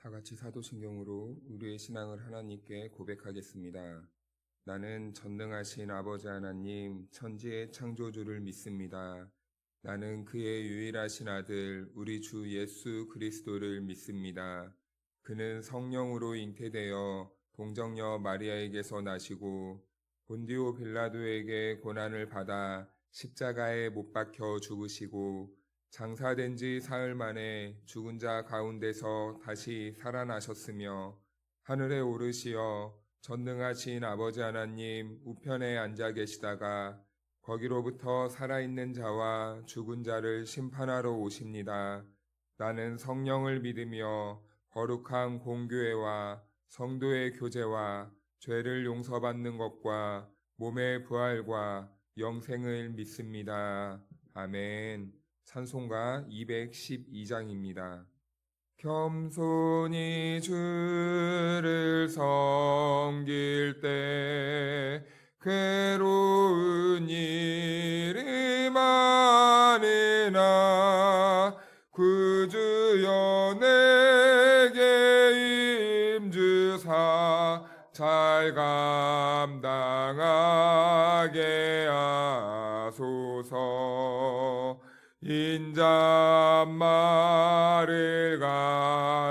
다 같이 사도신경으로 우리의 신앙을 하나님께 고백하겠습니다. 나는 전능하신 아버지 하나님, 천지의 창조주를 믿습니다. 나는 그의 유일하신 아들, 우리 주 예수 그리스도를 믿습니다. 그는 성령으로 잉태되어 동정녀 마리아에게서 나시고 본디오 빌라도에게 고난을 받아 십자가에 못 박혀 죽으시고 장사된 지 사흘 만에 죽은 자 가운데서 다시 살아나셨으며 하늘에 오르시어 전능하신 아버지 하나님 우편에 앉아 계시다가 거기로부터 살아있는 자와 죽은 자를 심판하러 오십니다. 나는 성령을 믿으며 거룩한 공교회와 성도의 교제와 죄를 용서받는 것과 몸의 부활과 영생을 믿습니다. 아멘. 찬송가 212장입니다. 겸손히 주를 섬길 때 괴로운 일이 많으나 구주여 내게 임주사 잘 감당하게 하소서. 인자말을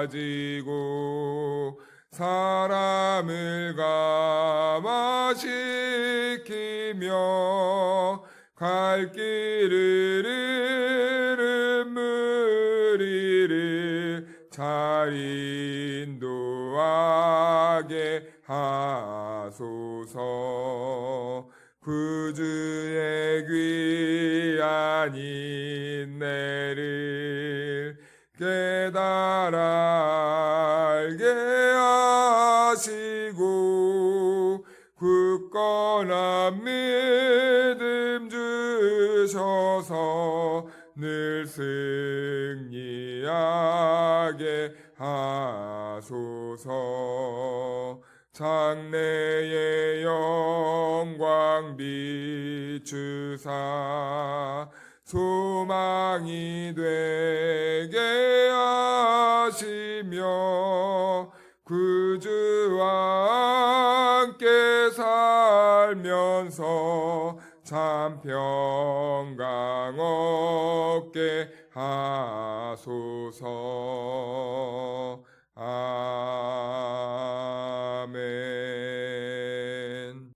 가지고 사람을 감화시키며 갈 길을 잃은 무리를 잘 인도하게 하소서. 구주의 귀한 인내를 깨달아 알게 하시고 굳건한 믿음 주셔서 늘 승리하게 하소서. 장래의 영광 비추사 소망이 되게 하시며 구주와 함께 살면서 참 평강 얻게 하소서. 아멘.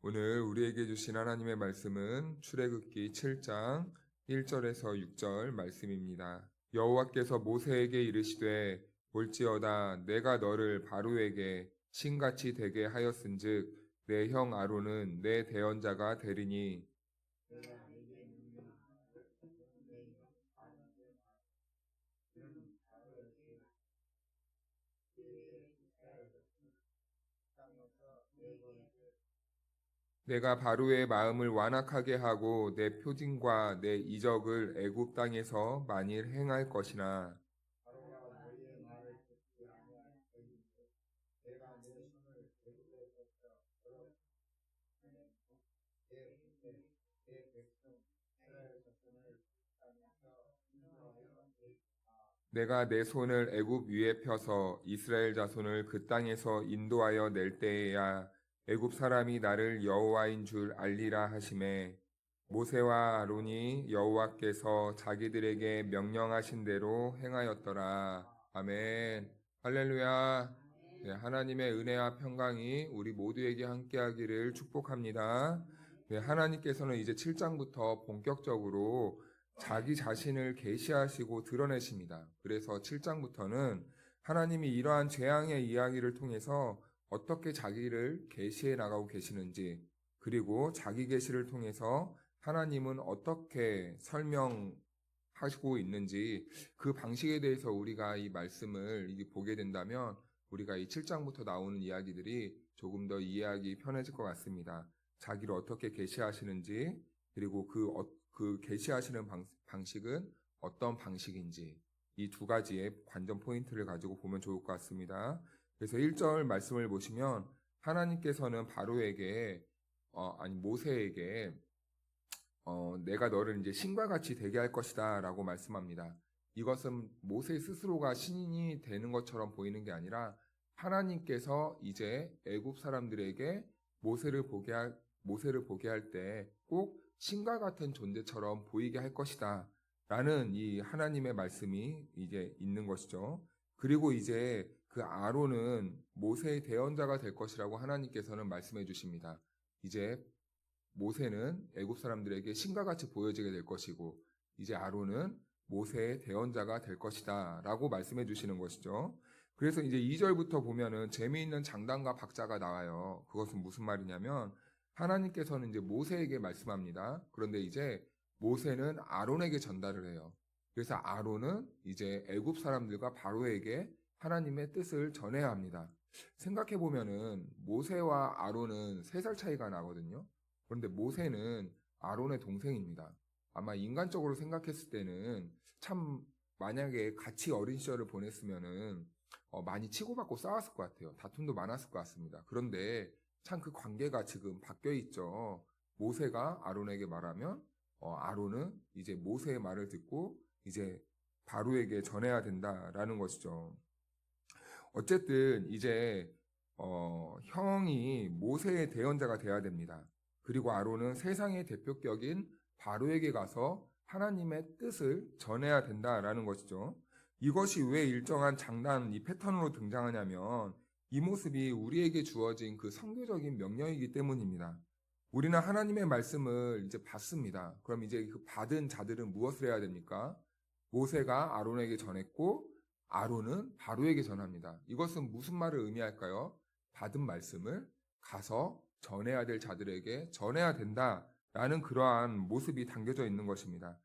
오늘 우리에게 주신 하나님의 말씀은 출애굽기 7장 1절에서 6절 말씀입니다. 여호와께서 모세에게 이르시되 볼지어다 내가 너를 바로에게 신같이 되게 하였은즉 내 형 아론은 내 대언자가 되리니 내가 바로의 마음을 완악하게 하고 내 표징과 내 이적을 애굽 땅에서 만일 행할 것이나 내가 내 손을 애굽 위에 펴서 이스라엘 자손을 그 땅에서 인도하여 낼 때에야 애굽 사람이 나를 여호와인 줄 알리라 하시매 모세와 아론이 여호와께서 자기들에게 명령하신 대로 행하였더라. 아멘. 할렐루야. 네, 하나님의 은혜와 평강이 우리 모두에게 함께하기를 축복합니다. 네, 하나님께서는 이제 7장부터 본격적으로 자기 자신을 계시하시고 드러내십니다. 그래서 7장부터는 하나님이 이러한 재앙의 이야기를 통해서 어떻게 자기를 계시해 나가고 계시는지, 그리고 자기 계시를 통해서 하나님은 어떻게 설명하시고 있는지 그 방식에 대해서 우리가 이 말씀을 보게 된다면 우리가 이 7장부터 나오는 이야기들이 조금 더 이해하기 편해질 것 같습니다. 자기를 어떻게 계시하시는지, 그리고 그 계시하시는 방식은 어떤 방식인지, 이 두 가지의 관전 포인트를 가지고 보면 좋을 것 같습니다. 그래서 1절 말씀을 보시면 하나님께서는 바로에게 모세에게 내가 너를 이제 신과 같이 되게 할 것이다 라고 말씀합니다. 이것은 모세 스스로가 신이 되는 것처럼 보이는 게 아니라 하나님께서 이제 애굽 사람들에게 모세를 보게 할 때 꼭 신과 같은 존재처럼 보이게 할 것이다. 라는 이 하나님의 말씀이 이제 있는 것이죠. 그리고 이제 그 아론은 모세의 대언자가 될 것이라고 하나님께서는 말씀해 주십니다. 이제 모세는 애굽 사람들에게 신과 같이 보여지게 될 것이고 이제 아론은 모세의 대언자가 될 것이다 라고 말씀해 주시는 것이죠. 그래서 이제 2절부터 보면은 재미있는 장단과 박자가 나와요. 그것은 무슨 말이냐면 하나님께서는 이제 모세에게 말씀합니다. 그런데 이제 모세는 아론에게 전달을 해요. 그래서 아론은 이제 애굽 사람들과 바로에게 하나님의 뜻을 전해야 합니다. 생각해 보면은 모세와 아론은 3살 차이가 나거든요. 그런데 모세는 아론의 동생입니다. 아마 인간적으로 생각했을 때는 참 만약에 같이 어린 시절을 보냈으면은 많이 치고받고 싸웠을 것 같아요. 다툼도 많았을 것 같습니다. 그런데 참 그 관계가 지금 바뀌어 있죠. 모세가 아론에게 말하면 아론은 이제 모세의 말을 듣고 이제 바로에게 전해야 된다라는 것이죠. 어쨌든 이제 형이 모세의 대언자가 돼야 됩니다. 그리고 아론은 세상의 대표격인 바로에게 가서 하나님의 뜻을 전해야 된다라는 것이죠. 이것이 왜 일정한 장단, 이 패턴으로 등장하냐면 이 모습이 우리에게 주어진 그 선교적인 명령이기 때문입니다. 우리는 하나님의 말씀을 이제 받습니다. 그럼 이제 그 받은 자들은 무엇을 해야 됩니까? 모세가 아론에게 전했고 아론은 바로에게 전합니다. 이것은 무슨 말을 의미할까요? 받은 말씀을 가서 전해야 될 자들에게 전해야 된다라는 그러한 모습이 담겨져 있는 것입니다.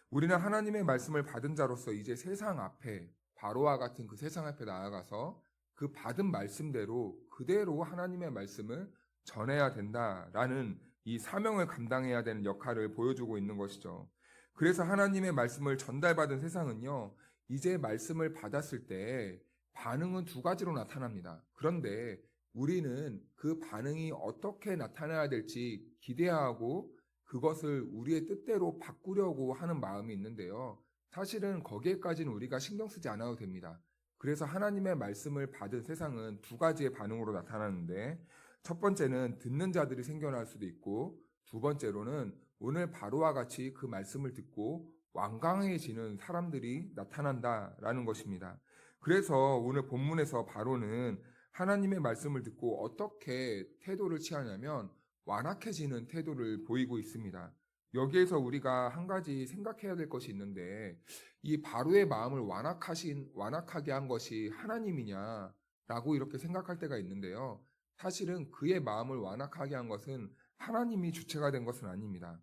우리는 하나님의 말씀을 받은 자로서 이제 세상 앞에 바로와 같은 그 세상 앞에 나아가서 그 받은 말씀대로 그대로 하나님의 말씀을 전해야 된다라는 이 사명을 감당해야 되는 역할을 보여주고 있는 것이죠. 그래서 하나님의 말씀을 전달받은 세상은요, 이제 말씀을 받았을 때 반응은 2가지로 나타납니다. 그런데 우리는 그 반응이 어떻게 나타나야 될지 기대하고 그것을 우리의 뜻대로 바꾸려고 하는 마음이 있는데요. 사실은 거기에까지는 우리가 신경 쓰지 않아도 됩니다. 그래서 하나님의 말씀을 받은 세상은 2가지의 반응으로 나타나는데 첫 번째는 듣는 자들이 생겨날 수도 있고 두 번째로는 오늘 바로와 같이 그 말씀을 듣고 완강해지는 사람들이 나타난다라는 것입니다. 그래서 오늘 본문에서 바로는 하나님의 말씀을 듣고 어떻게 태도를 취하냐면 완악해지는 태도를 보이고 있습니다. 여기에서 우리가 한 가지 생각해야 될 것이 있는데 이 바로의 마음을 완악하게 한 것이 하나님이냐라고 이렇게 생각할 때가 있는데요. 사실은 그의 마음을 완악하게 한 것은 하나님이 주체가 된 것은 아닙니다.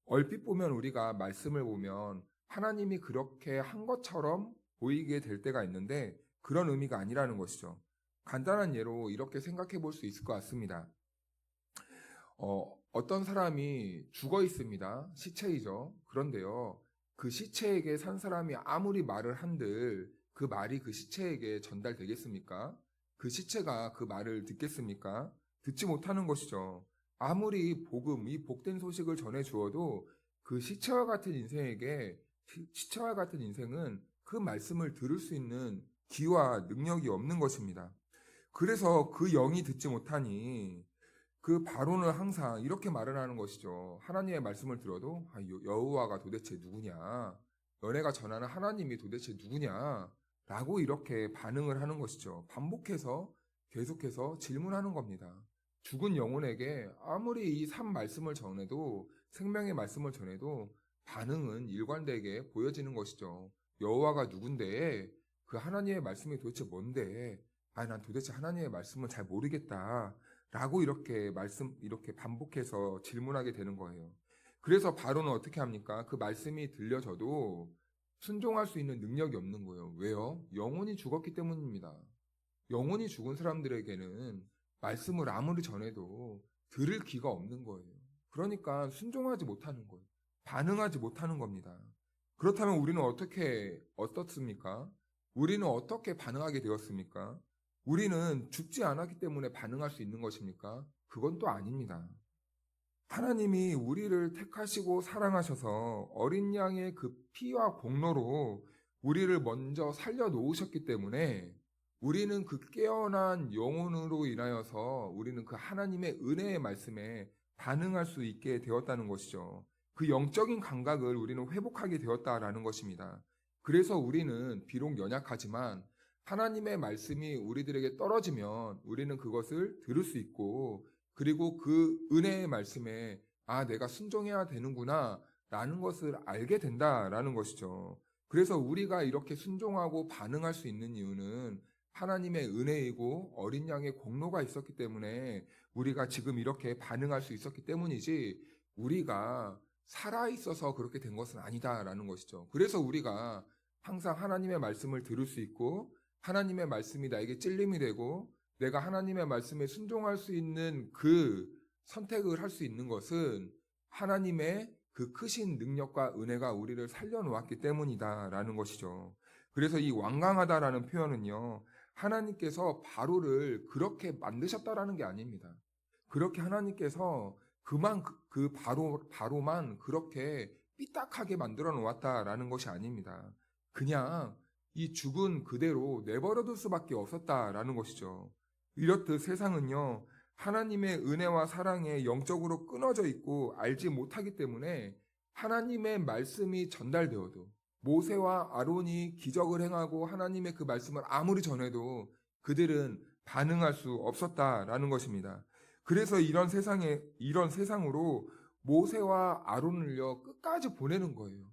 얼핏 보면 우리가 말씀을 보면 하나님이 그렇게 한 것처럼 보이게 될 때가 있는데 그런 의미가 아니라는 것이죠. 간단한 예로 이렇게 생각해 볼 수 있을 것 같습니다. 어떤 사람이 죽어 있습니다. 시체이죠. 그런데요, 그 시체에게 산 사람이 아무리 말을 한들 그 말이 그 시체에게 전달되겠습니까? 그 시체가 그 말을 듣겠습니까? 듣지 못하는 것이죠. 아무리 이 복된 소식을 전해 주어도 그 시체와 같은 인생은 그 말씀을 들을 수 있는 귀와 능력이 없는 것입니다. 그래서 그 영이 듣지 못하니 그 바로는 항상 이렇게 말을 하는 것이죠. 하나님의 말씀을 들어도 여호와가 도대체 누구냐? 너네가 전하는 하나님이 도대체 누구냐? 라고 이렇게 반응을 하는 것이죠. 반복해서 계속해서 질문하는 겁니다. 죽은 영혼에게 아무리 이 산 말씀을 전해도 생명의 말씀을 전해도 반응은 일관되게 보여지는 것이죠. 여호와가 누군데 그 하나님의 말씀이 도대체 뭔데? 난 도대체 하나님의 말씀을 잘 모르겠다. 라고 이렇게 반복해서 질문하게 되는 거예요. 그래서 바로는 어떻게 합니까? 그 말씀이 들려져도 순종할 수 있는 능력이 없는 거예요. 왜요? 영혼이 죽었기 때문입니다. 영혼이 죽은 사람들에게는 말씀을 아무리 전해도 들을 귀가 없는 거예요. 그러니까 순종하지 못하는 거예요. 반응하지 못하는 겁니다. 그렇다면 우리는 어떻습니까? 우리는 어떻게 반응하게 되었습니까? 우리는 죽지 않았기 때문에 반응할 수 있는 것입니까? 그건 또 아닙니다. 하나님이 우리를 택하시고 사랑하셔서 어린 양의 그 피와 공로로 우리를 먼저 살려놓으셨기 때문에 우리는 그 깨어난 영혼으로 인하여서 우리는 그 하나님의 은혜의 말씀에 반응할 수 있게 되었다는 것이죠. 그 영적인 감각을 우리는 회복하게 되었다라는 것입니다. 그래서 우리는 비록 연약하지만 하나님의 말씀이 우리들에게 떨어지면 우리는 그것을 들을 수 있고, 그리고 그 은혜의 말씀에 내가 순종해야 되는구나 라는 것을 알게 된다라는 것이죠. 그래서 우리가 이렇게 순종하고 반응할 수 있는 이유는 하나님의 은혜이고 어린 양의 공로가 있었기 때문에 우리가 지금 이렇게 반응할 수 있었기 때문이지, 우리가 살아있어서 그렇게 된 것은 아니다라는 것이죠. 그래서 우리가 항상 하나님의 말씀을 들을 수 있고 하나님의 말씀이 나에게 찔림이 되고 내가 하나님의 말씀에 순종할 수 있는 그 선택을 할 수 있는 것은 하나님의 그 크신 능력과 은혜가 우리를 살려놓았기 때문이다라는 것이죠. 그래서 이 완강하다라는 표현은요, 하나님께서 바로를 그렇게 만드셨다라는 게 아닙니다. 그렇게 하나님께서 그 바로만 그렇게 삐딱하게 만들어 놓았다라는 것이 아닙니다. 그냥 이 죽은 그대로 내버려둘 수밖에 없었다라는 것이죠. 이렇듯 세상은요, 하나님의 은혜와 사랑에 영적으로 끊어져 있고 알지 못하기 때문에 하나님의 말씀이 전달되어도, 모세와 아론이 기적을 행하고 하나님의 그 말씀을 아무리 전해도 그들은 반응할 수 없었다라는 것입니다. 그래서 이런 세상으로 모세와 아론을요, 끝까지 보내는 거예요.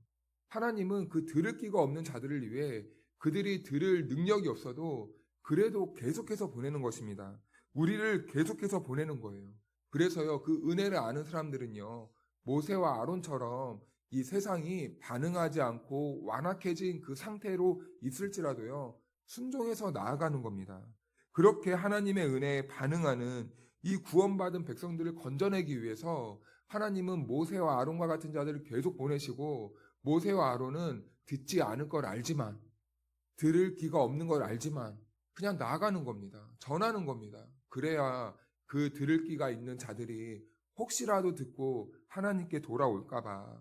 하나님은 그 들을 끼가 없는 자들을 위해 그들이 들을 능력이 없어도 그래도 계속해서 보내는 것입니다. 우리를 계속해서 보내는 거예요. 그래서요, 그 은혜를 아는 사람들은요, 모세와 아론처럼 이 세상이 반응하지 않고 완악해진 그 상태로 있을지라도요, 순종해서 나아가는 겁니다. 그렇게 하나님의 은혜에 반응하는 이 구원받은 백성들을 건져내기 위해서 하나님은 모세와 아론과 같은 자들을 계속 보내시고, 모세와 아론은 듣지 않을 걸 알지만, 들을 귀가 없는 걸 알지만 그냥 나아가는 겁니다. 전하는 겁니다. 그래야 그 들을 귀가 있는 자들이 혹시라도 듣고 하나님께 돌아올까봐,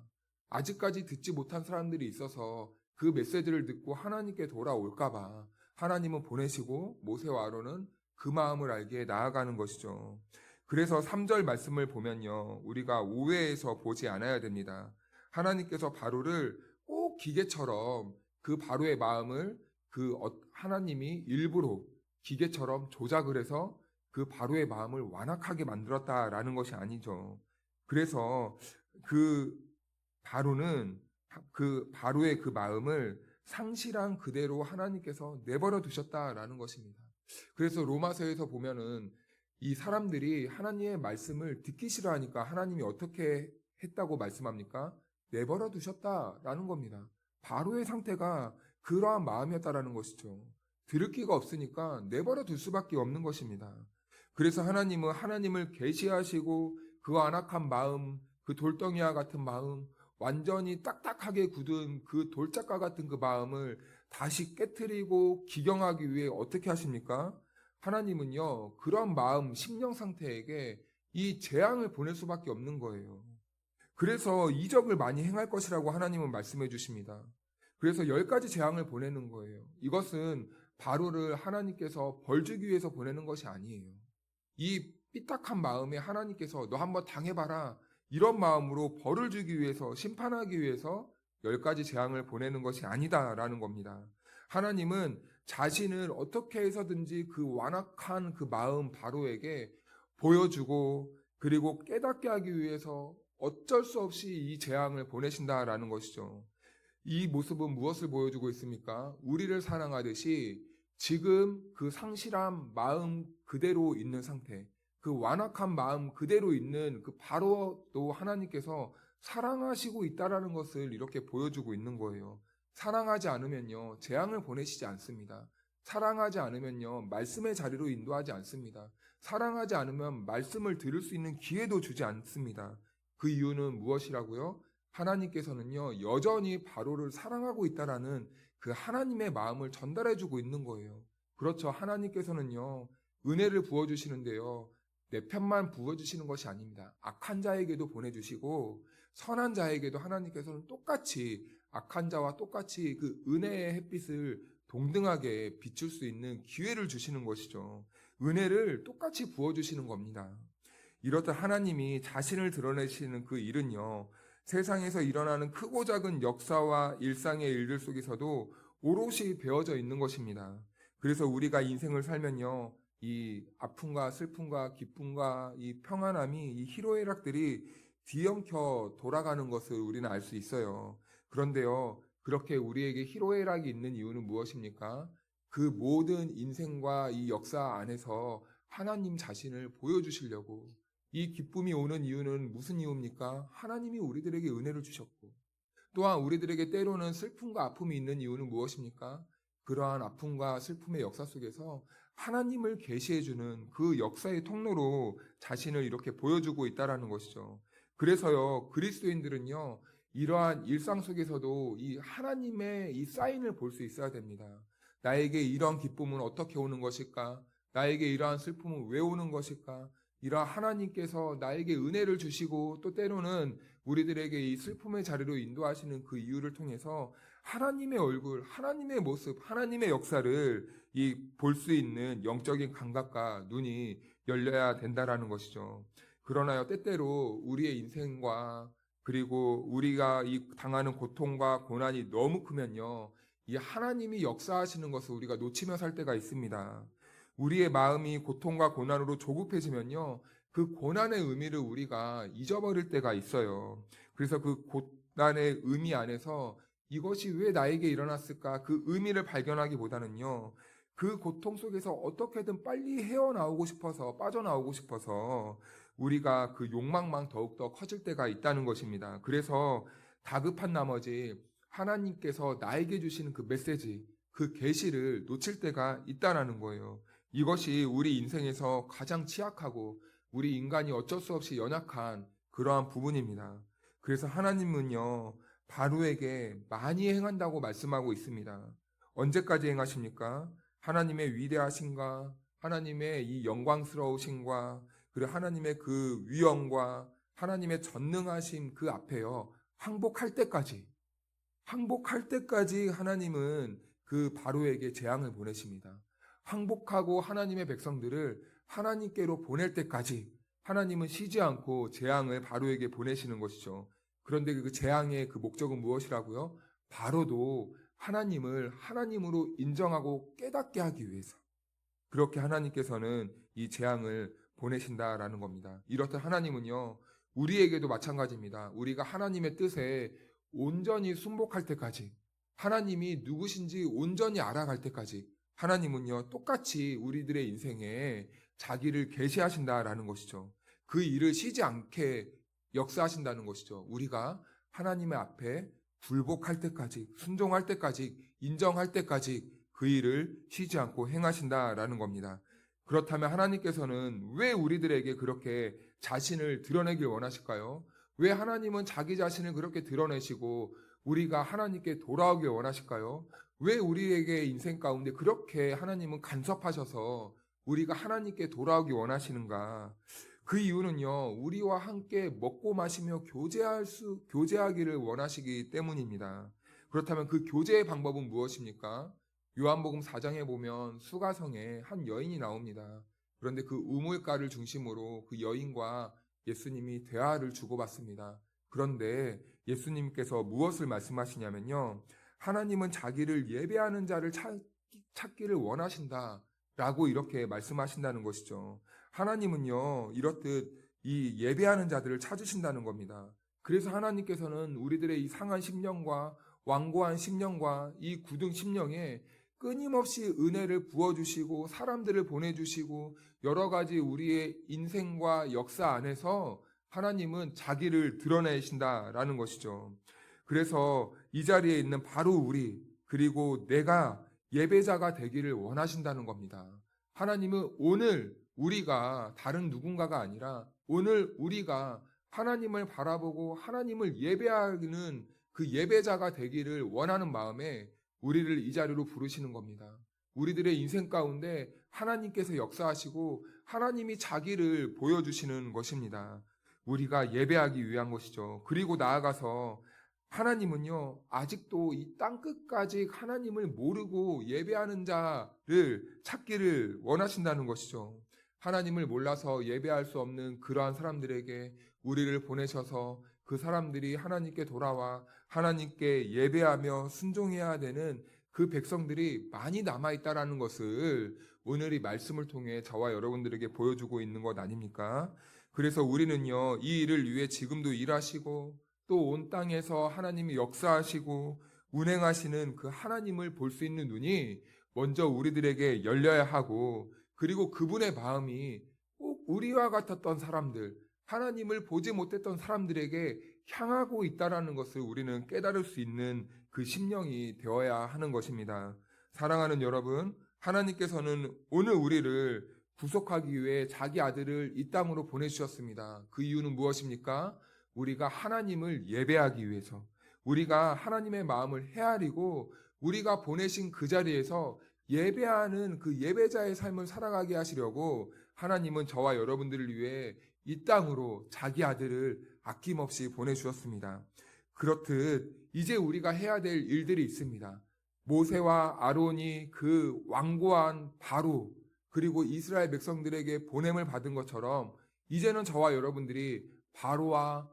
아직까지 듣지 못한 사람들이 있어서 그 메시지를 듣고 하나님께 돌아올까봐 하나님은 보내시고 모세와 아론은 그 마음을 알게 나아가는 것이죠. 그래서 3절 말씀을 보면요, 우리가 오해해서 보지 않아야 됩니다. 하나님께서 바로를 꼭 기계처럼 그 바로의 마음을 하나님이 일부러 기계처럼 조작을 해서 그 바로의 마음을 완악하게 만들었다라는 것이 아니죠. 그래서 그 바로의 그 마음을 상실한 그대로 하나님께서 내버려 두셨다라는 것입니다. 그래서 로마서에서 보면은 이 사람들이 하나님의 말씀을 듣기 싫어하니까 하나님이 어떻게 했다고 말씀합니까? 내버려 두셨다라는 겁니다. 바로의 상태가 그러한 마음이었다라는 것이죠. 들을 기가 없으니까 내버려 둘 수밖에 없는 것입니다. 그래서 하나님은 하나님을 계시하시고 그 안악한 마음, 그 돌덩이와 같은 마음, 완전히 딱딱하게 굳은 그 돌짝과 같은 그 마음을 다시 깨트리고 기경하기 위해 어떻게 하십니까? 하나님은요, 그런 마음, 심령 상태에게 이 재앙을 보낼 수밖에 없는 거예요. 그래서 이적을 많이 행할 것이라고 하나님은 말씀해 주십니다. 그래서 10가지 재앙을 보내는 거예요. 이것은 바로를 하나님께서 벌 주기 위해서 보내는 것이 아니에요. 이 삐딱한 마음에 하나님께서 너 한번 당해봐라, 이런 마음으로 벌을 주기 위해서, 심판하기 위해서 10가지 재앙을 보내는 것이 아니다라는 겁니다. 하나님은 자신을 어떻게 해서든지 그 완악한 그 마음 바로에게 보여주고, 그리고 깨닫게 하기 위해서 어쩔 수 없이 이 재앙을 보내신다라는 것이죠. 이 모습은 무엇을 보여주고 있습니까? 우리를 사랑하듯이 지금 그 상실한 마음 그대로 있는 상태, 그 완악한 마음 그대로 있는 그 바로도 하나님께서 사랑하시고 있다라는 것을 이렇게 보여주고 있는 거예요. 사랑하지 않으면요, 재앙을 보내시지 않습니다. 사랑하지 않으면요, 말씀의 자리로 인도하지 않습니다. 사랑하지 않으면 말씀을 들을 수 있는 기회도 주지 않습니다. 그 이유는 무엇이라고요? 하나님께서는요, 여전히 바로를 사랑하고 있다라는 그 하나님의 마음을 전달해주고 있는 거예요. 그렇죠. 하나님께서는요, 은혜를 부어주시는데요, 내 편만 부어주시는 것이 아닙니다. 악한 자에게도 보내주시고 선한 자에게도 하나님께서는 똑같이 악한 자와 똑같이 그 은혜의 햇빛을 동등하게 비출 수 있는 기회를 주시는 것이죠. 은혜를 똑같이 부어주시는 겁니다. 이렇듯 하나님이 자신을 드러내시는 그 일은요, 세상에서 일어나는 크고 작은 역사와 일상의 일들 속에서도 오롯이 배어져 있는 것입니다. 그래서 우리가 인생을 살면요, 이 아픔과 슬픔과 기쁨과 이 평안함이, 이 희로애락들이 뒤엉켜 돌아가는 것을 우리는 알 수 있어요. 그런데요, 그렇게 우리에게 희로애락이 있는 이유는 무엇입니까? 그 모든 인생과 이 역사 안에서 하나님 자신을 보여주시려고, 이 기쁨이 오는 이유는 무슨 이유입니까? 하나님이 우리들에게 은혜를 주셨고, 또한 우리들에게 때로는 슬픔과 아픔이 있는 이유는 무엇입니까? 그러한 아픔과 슬픔의 역사 속에서 하나님을 계시해주는 그 역사의 통로로 자신을 이렇게 보여주고 있다는 것이죠. 그래서요, 그리스도인들은요, 이러한 일상 속에서도 이 하나님의 이 사인을 볼 수 있어야 됩니다. 나에게 이러한 기쁨은 어떻게 오는 것일까? 나에게 이러한 슬픔은 왜 오는 것일까? 이러한 하나님께서 나에게 은혜를 주시고 또 때로는 우리들에게 이 슬픔의 자리로 인도하시는 그 이유를 통해서 하나님의 얼굴, 하나님의 모습, 하나님의 역사를 이 볼 수 있는 영적인 감각과 눈이 열려야 된다라는 것이죠. 그러나요, 때때로 우리의 인생과 그리고 우리가 이 당하는 고통과 고난이 너무 크면요, 이 하나님이 역사하시는 것을 우리가 놓치며 살 때가 있습니다. 우리의 마음이 고통과 고난으로 조급해지면요, 그 고난의 의미를 우리가 잊어버릴 때가 있어요. 그래서 그 고난의 의미 안에서 이것이 왜 나에게 일어났을까? 그 의미를 발견하기보다는요, 그 고통 속에서 어떻게든 빨리 헤어나오고 싶어서, 빠져나오고 싶어서 우리가 그 욕망만 더욱더 커질 때가 있다는 것입니다. 그래서 다급한 나머지 하나님께서 나에게 주시는 그 메시지, 그 계시를 놓칠 때가 있다라는 거예요. 이것이 우리 인생에서 가장 취약하고 우리 인간이 어쩔 수 없이 연약한 그러한 부분입니다. 그래서 하나님은요, 바로에게 많이 행한다고 말씀하고 있습니다. 언제까지 행하십니까? 하나님의 위대하심과 하나님의 이 영광스러우심과 그리고 하나님의 그 위엄과 하나님의 전능하심 그 앞에요, 항복할 때까지 하나님은 그 바로에게 재앙을 보내십니다. 항복하고 하나님의 백성들을 하나님께로 보낼 때까지 하나님은 쉬지 않고 재앙을 바로에게 보내시는 것이죠. 그런데 그 재앙의 그 목적은 무엇이라고요? 바로도 하나님을 하나님으로 인정하고 깨닫게 하기 위해서 그렇게 하나님께서는 이 재앙을 보내신다라는 겁니다. 이렇듯 하나님은요, 우리에게도 마찬가지입니다. 우리가 하나님의 뜻에 온전히 순복할 때까지, 하나님이 누구신지 온전히 알아갈 때까지 하나님은요, 똑같이 우리들의 인생에 자기를 계시하신다라는 것이죠. 그 일을 쉬지 않게 역사하신다는 것이죠. 우리가 하나님의 앞에 굴복할 때까지, 순종할 때까지, 인정할 때까지 그 일을 쉬지 않고 행하신다라는 겁니다. 그렇다면 하나님께서는 왜 우리들에게 그렇게 자신을 드러내길 원하실까요? 왜 하나님은 자기 자신을 그렇게 드러내시고 우리가 하나님께 돌아오길 원하실까요? 왜 우리에게 인생 가운데 그렇게 하나님은 간섭하셔서 우리가 하나님께 돌아오기 원하시는가? 그 이유는요, 우리와 함께 먹고 마시며 교제하기를 원하시기 때문입니다. 그렇다면 그 교제의 방법은 무엇입니까? 요한복음 4장에 보면 수가성에 한 여인이 나옵니다. 그런데 그 우물가를 중심으로 그 여인과 예수님이 대화를 주고받습니다. 그런데 예수님께서 무엇을 말씀하시냐면요, 하나님은 자기를 예배하는 자를 찾기를 원하신다 라고 이렇게 말씀하신다는 것이죠. 하나님은요, 이렇듯 이 예배하는 자들을 찾으신다는 겁니다. 그래서 하나님께서는 우리들의 이 상한 심령과 완고한 심령과 이 굳은 심령에 끊임없이 은혜를 부어주시고 사람들을 보내주시고 여러 가지 우리의 인생과 역사 안에서 하나님은 자기를 드러내신다라는 것이죠. 그래서 이 자리에 있는 바로 우리, 그리고 내가 예배자가 되기를 원하신다는 겁니다. 하나님은 오늘 우리가 다른 누군가가 아니라 오늘 우리가 하나님을 바라보고 하나님을 예배하는 그 예배자가 되기를 원하는 마음에 우리를 이 자리로 부르시는 겁니다. 우리들의 인생 가운데 하나님께서 역사하시고 하나님이 자기를 보여주시는 것입니다. 우리가 예배하기 위한 것이죠. 그리고 나아가서 하나님은요, 아직도 이 땅 끝까지 하나님을 모르고 예배하는 자를 찾기를 원하신다는 것이죠. 하나님을 몰라서 예배할 수 없는 그러한 사람들에게 우리를 보내셔서 그 사람들이 하나님께 돌아와 하나님께 예배하며 순종해야 되는 그 백성들이 많이 남아있다라는 것을 오늘 이 말씀을 통해 저와 여러분들에게 보여주고 있는 것 아닙니까? 그래서 우리는요, 이 일을 위해 지금도 일하시고 또 온 땅에서 하나님이 역사하시고 운행하시는 그 하나님을 볼 수 있는 눈이 먼저 우리들에게 열려야 하고, 그리고 그분의 마음이 꼭 우리와 같았던 사람들, 하나님을 보지 못했던 사람들에게 향하고 있다라는 것을 우리는 깨달을 수 있는 그 심령이 되어야 하는 것입니다. 사랑하는 여러분, 하나님께서는 오늘 우리를 구속하기 위해 자기 아들을 이 땅으로 보내주셨습니다. 그 이유는 무엇입니까? 우리가 하나님을 예배하기 위해서, 우리가 하나님의 마음을 헤아리고 우리가 보내신 그 자리에서 예배하는 그 예배자의 삶을 살아가게 하시려고 하나님은 저와 여러분들을 위해 이 땅으로 자기 아들을 아낌없이 보내주셨습니다. 그렇듯 이제 우리가 해야 될 일들이 있습니다. 모세와 아론이 그 완고한 바로 그리고 이스라엘 백성들에게 보냄을 받은 것처럼 이제는 저와 여러분들이 바로와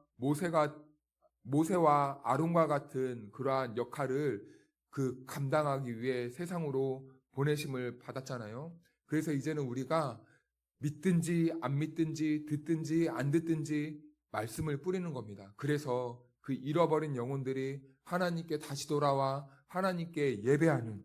모세와 아론과 같은 그러한 역할을 감당하기 위해 세상으로 보내심을 받았잖아요. 그래서 이제는 우리가 믿든지 안 믿든지 듣든지 안 듣든지 말씀을 뿌리는 겁니다. 그래서 그 잃어버린 영혼들이 하나님께 다시 돌아와 하나님께 예배하는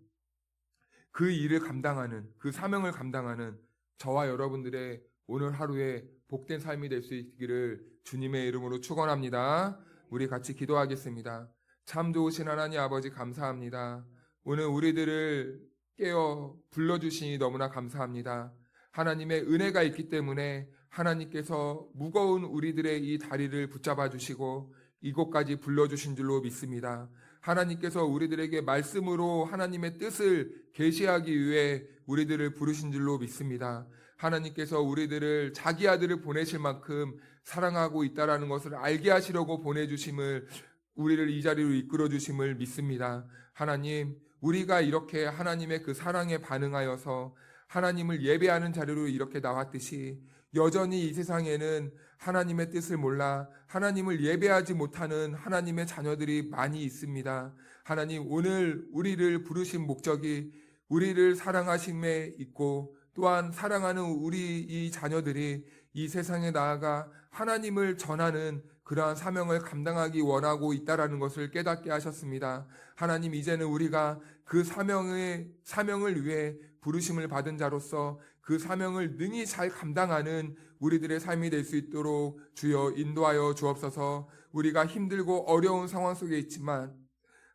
그 일을 감당하는, 그 사명을 감당하는 저와 여러분들의 오늘 하루에 복된 삶이 될 수 있기를 주님의 이름으로 축원합니다. 우리 같이 기도하겠습니다. 참 좋으신 하나님 아버지 감사합니다. 오늘 우리들을 깨어 불러주시니 너무나 감사합니다. 하나님의 은혜가 있기 때문에 하나님께서 무거운 우리들의 이 다리를 붙잡아 주시고 이곳까지 불러주신 줄로 믿습니다. 하나님께서 우리들에게 말씀으로 하나님의 뜻을 계시하기 위해 우리들을 부르신 줄로 믿습니다. 하나님께서 우리들을 자기 아들을 보내실 만큼 사랑하고 있다라는 것을 알게 하시려고 보내주심을, 우리를 이 자리로 이끌어 주심을 믿습니다. 하나님, 우리가 이렇게 하나님의 그 사랑에 반응하여서 하나님을 예배하는 자리로 이렇게 나왔듯이 여전히 이 세상에는 하나님의 뜻을 몰라 하나님을 예배하지 못하는 하나님의 자녀들이 많이 있습니다. 하나님, 오늘 우리를 부르신 목적이 우리를 사랑하심에 있고 또한 사랑하는 우리 이 자녀들이 이 세상에 나아가 하나님을 전하는 그러한 사명을 감당하기 원하고 있다라는 것을 깨닫게 하셨습니다. 하나님, 이제는 우리가 그 사명을 위해 부르심을 받은 자로서 그 사명을 능히 잘 감당하는 우리들의 삶이 될 수 있도록 주여 인도하여 주옵소서. 우리가 힘들고 어려운 상황 속에 있지만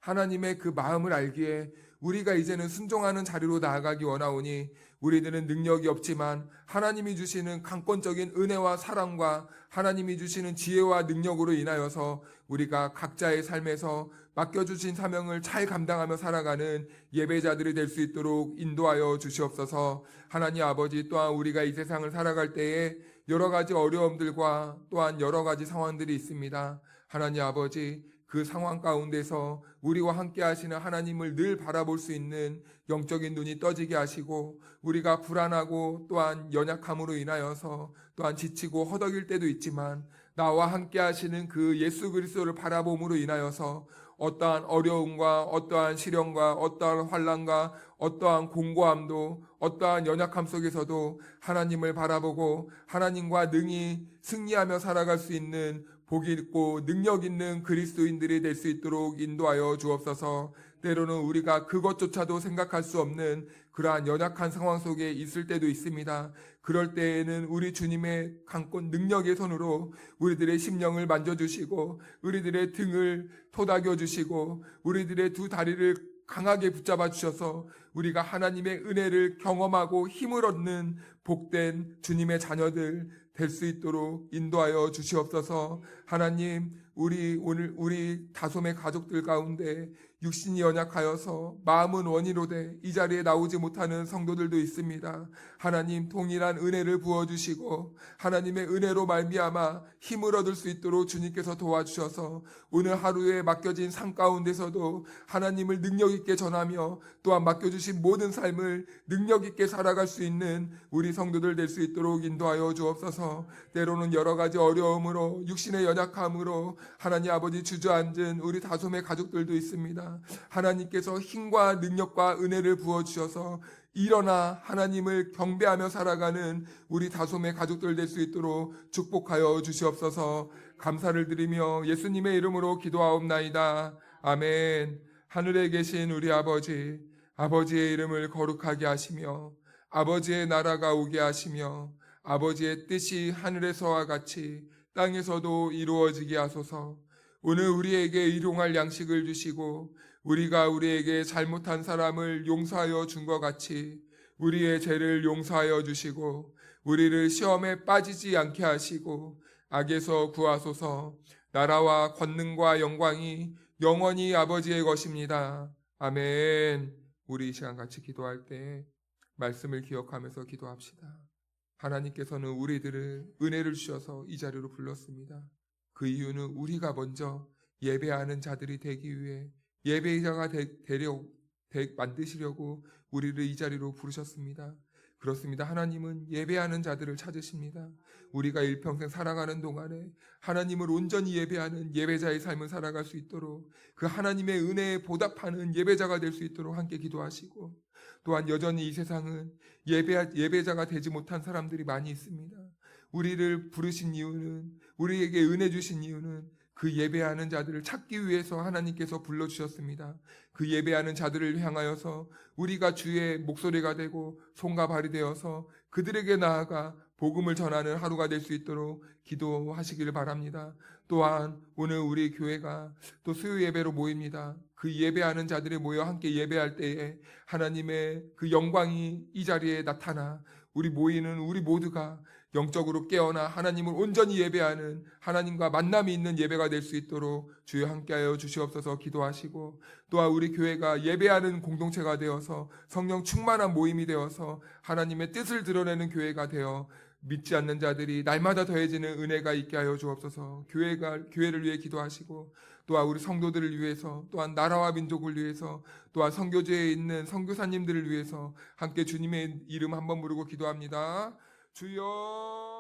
하나님의 그 마음을 알기에 우리가 이제는 순종하는 자리로 나아가기 원하오니 우리들은 능력이 없지만 하나님이 주시는 강권적인 은혜와 사랑과 하나님이 주시는 지혜와 능력으로 인하여서 우리가 각자의 삶에서 맡겨주신 사명을 잘 감당하며 살아가는 예배자들이 될 수 있도록 인도하여 주시옵소서. 하나님 아버지, 또한 우리가 이 세상을 살아갈 때에 여러 가지 어려움들과 또한 여러 가지 상황들이 있습니다. 하나님 아버지, 그 상황 가운데서 우리와 함께 하시는 하나님을 늘 바라볼 수 있는 영적인 눈이 떠지게 하시고 우리가 불안하고 또한 연약함으로 인하여서 또한 지치고 허덕일 때도 있지만 나와 함께 하시는 그 예수 그리스도를 바라봄으로 인하여서 어떠한 어려움과 어떠한 시련과 어떠한 환난과 어떠한 공고함도 어떠한 연약함 속에서도 하나님을 바라보고 하나님과 능히 승리하며 살아갈 수 있는 복 있고 능력 있는 그리스도인들이 될 수 있도록 인도하여 주옵소서. 때로는 우리가 그것조차도 생각할 수 없는 그러한 연약한 상황 속에 있을 때도 있습니다. 그럴 때에는 우리 주님의 강권 능력의 손으로 우리들의 심령을 만져주시고 우리들의 등을 토닥여 주시고 우리들의 두 다리를 강하게 붙잡아 주셔서 우리가 하나님의 은혜를 경험하고 힘을 얻는 복된 주님의 자녀들 될 수 있도록 인도하여 주시옵소서. 하나님, 우리 다솜의 가족들 가운데 육신이 연약하여서 마음은 원이로되 이 자리에 나오지 못하는 성도들도 있습니다. 하나님 동일한 은혜를 부어주시고 하나님의 은혜로 말미암아 힘을 얻을 수 있도록 주님께서 도와주셔서 오늘 하루에 맡겨진 삶 가운데서도 하나님을 능력 있게 전하며 또한 맡겨주신 모든 삶을 능력 있게 살아갈 수 있는 우리 성도들 될 수 있도록 인도하여 주옵소서. 때로는 여러 가지 어려움으로 육신의 연약함으로 하나님 아버지 주저앉은 우리 다솜의 가족들도 있습니다. 하나님께서 힘과 능력과 은혜를 부어주셔서 일어나 하나님을 경배하며 살아가는 우리 다솜의 가족들 될 수 있도록 축복하여 주시옵소서. 감사를 드리며 예수님의 이름으로 기도하옵나이다. 아멘. 하늘에 계신 우리 아버지, 아버지의 이름을 거룩하게 하시며 아버지의 나라가 오게 하시며 아버지의 뜻이 하늘에서와 같이 땅에서도 이루어지게 하소서. 오늘 우리에게 일용할 양식을 주시고 우리가 우리에게 잘못한 사람을 용서하여 준 것 같이 우리의 죄를 용서하여 주시고 우리를 시험에 빠지지 않게 하시고 악에서 구하소서. 나라와 권능과 영광이 영원히 아버지의 것입니다. 아멘. 우리 이 시간 같이 기도할 때 말씀을 기억하면서 기도합시다. 하나님께서는 우리들을 은혜를 주셔서 이 자리로 불렀습니다. 그 이유는 우리가 먼저 예배하는 자들이 되기 위해 예배자가 만드시려고 우리를 이 자리로 부르셨습니다. 그렇습니다. 하나님은 예배하는 자들을 찾으십니다. 우리가 일평생 살아가는 동안에 하나님을 온전히 예배하는 예배자의 삶을 살아갈 수 있도록 그 하나님의 은혜에 보답하는 예배자가 될 수 있도록 함께 기도하시고 또한 여전히 이 세상은 예배자가 되지 못한 사람들이 많이 있습니다. 우리를 부르신 이유는 우리에게 은혜 주신 이유는 그 예배하는 자들을 찾기 위해서 하나님께서 불러주셨습니다. 그 예배하는 자들을 향하여서 우리가 주의 목소리가 되고 손과 발이 되어서 그들에게 나아가 복음을 전하는 하루가 될 수 있도록 기도하시기를 바랍니다. 또한 오늘 우리 교회가 또 수요 예배로 모입니다. 그 예배하는 자들이 모여 함께 예배할 때에 하나님의 그 영광이 이 자리에 나타나 우리 모이는 우리 모두가 영적으로 깨어나 하나님을 온전히 예배하는 하나님과 만남이 있는 예배가 될 수 있도록 주여 함께하여 주시옵소서. 기도하시고 또한 우리 교회가 예배하는 공동체가 되어서 성령 충만한 모임이 되어서 하나님의 뜻을 드러내는 교회가 되어 믿지 않는 자들이 날마다 더해지는 은혜가 있게 하여 주옵소서. 교회를 위해 기도하시고 또한 우리 성도들을 위해서 또한 나라와 민족을 위해서 또한 선교제에 있는 선교사님들을 위해서 함께 주님의 이름 한번 부르고 기도합니다. 주여